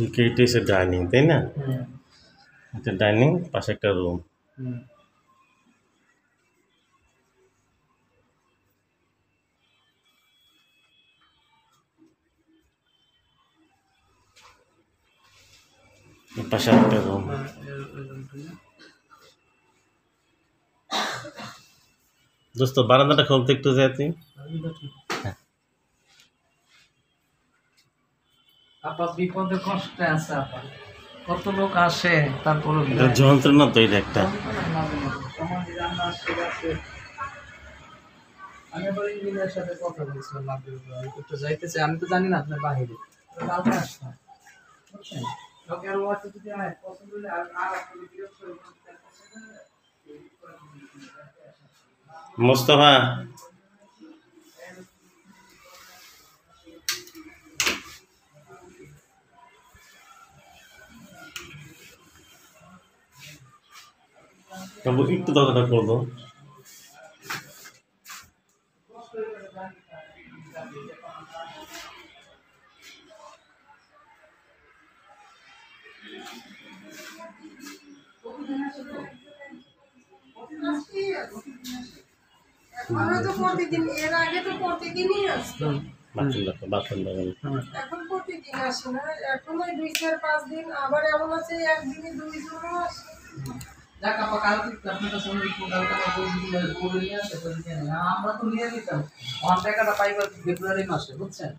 ঠিক এইটা হচ্ছে ডাইনিং, তাই না? এটা ডাইনিং, পাশে একটা রুম। পাশে একটা রুম। দোস্ত বারান্দাটা খুলতে একটু যাই। আপা বিপদে কষ্টে আছে আপা, কত লোক আসে তারপরে এটা যন্ত্রণা তো এটা একটা। আমি আবার ইঞ্জিনিয়ারের সাথে কথা বলছিলাম লাভের উপর, আমি তো যাইতে চাই, আমি তো জানি না আপনার বাহিরে, কালকে আসলাম বুঝছেন। লোকে আর ওয়াতে যদি হয় পছন্দ হলে আর আপনাকে বিরক্ত করে মোস্তফা বাবু একটু দরকারটা করবো। আমরা তো প্রতিদিন, এর আগে তো প্রতিদিনই আসতো। এখন প্রতিদিন আসে না, এখন ওই 2-4-5 দিন, আবার এমন আছে একদিনে 2 জনও আসে। যাক আপা, কালকে আপনার কাছে আমরা তো নিয়ে নিতাম, আমার টাকাটা পাইবার ফেব্রুয়ারি মাসে বুঝছেন।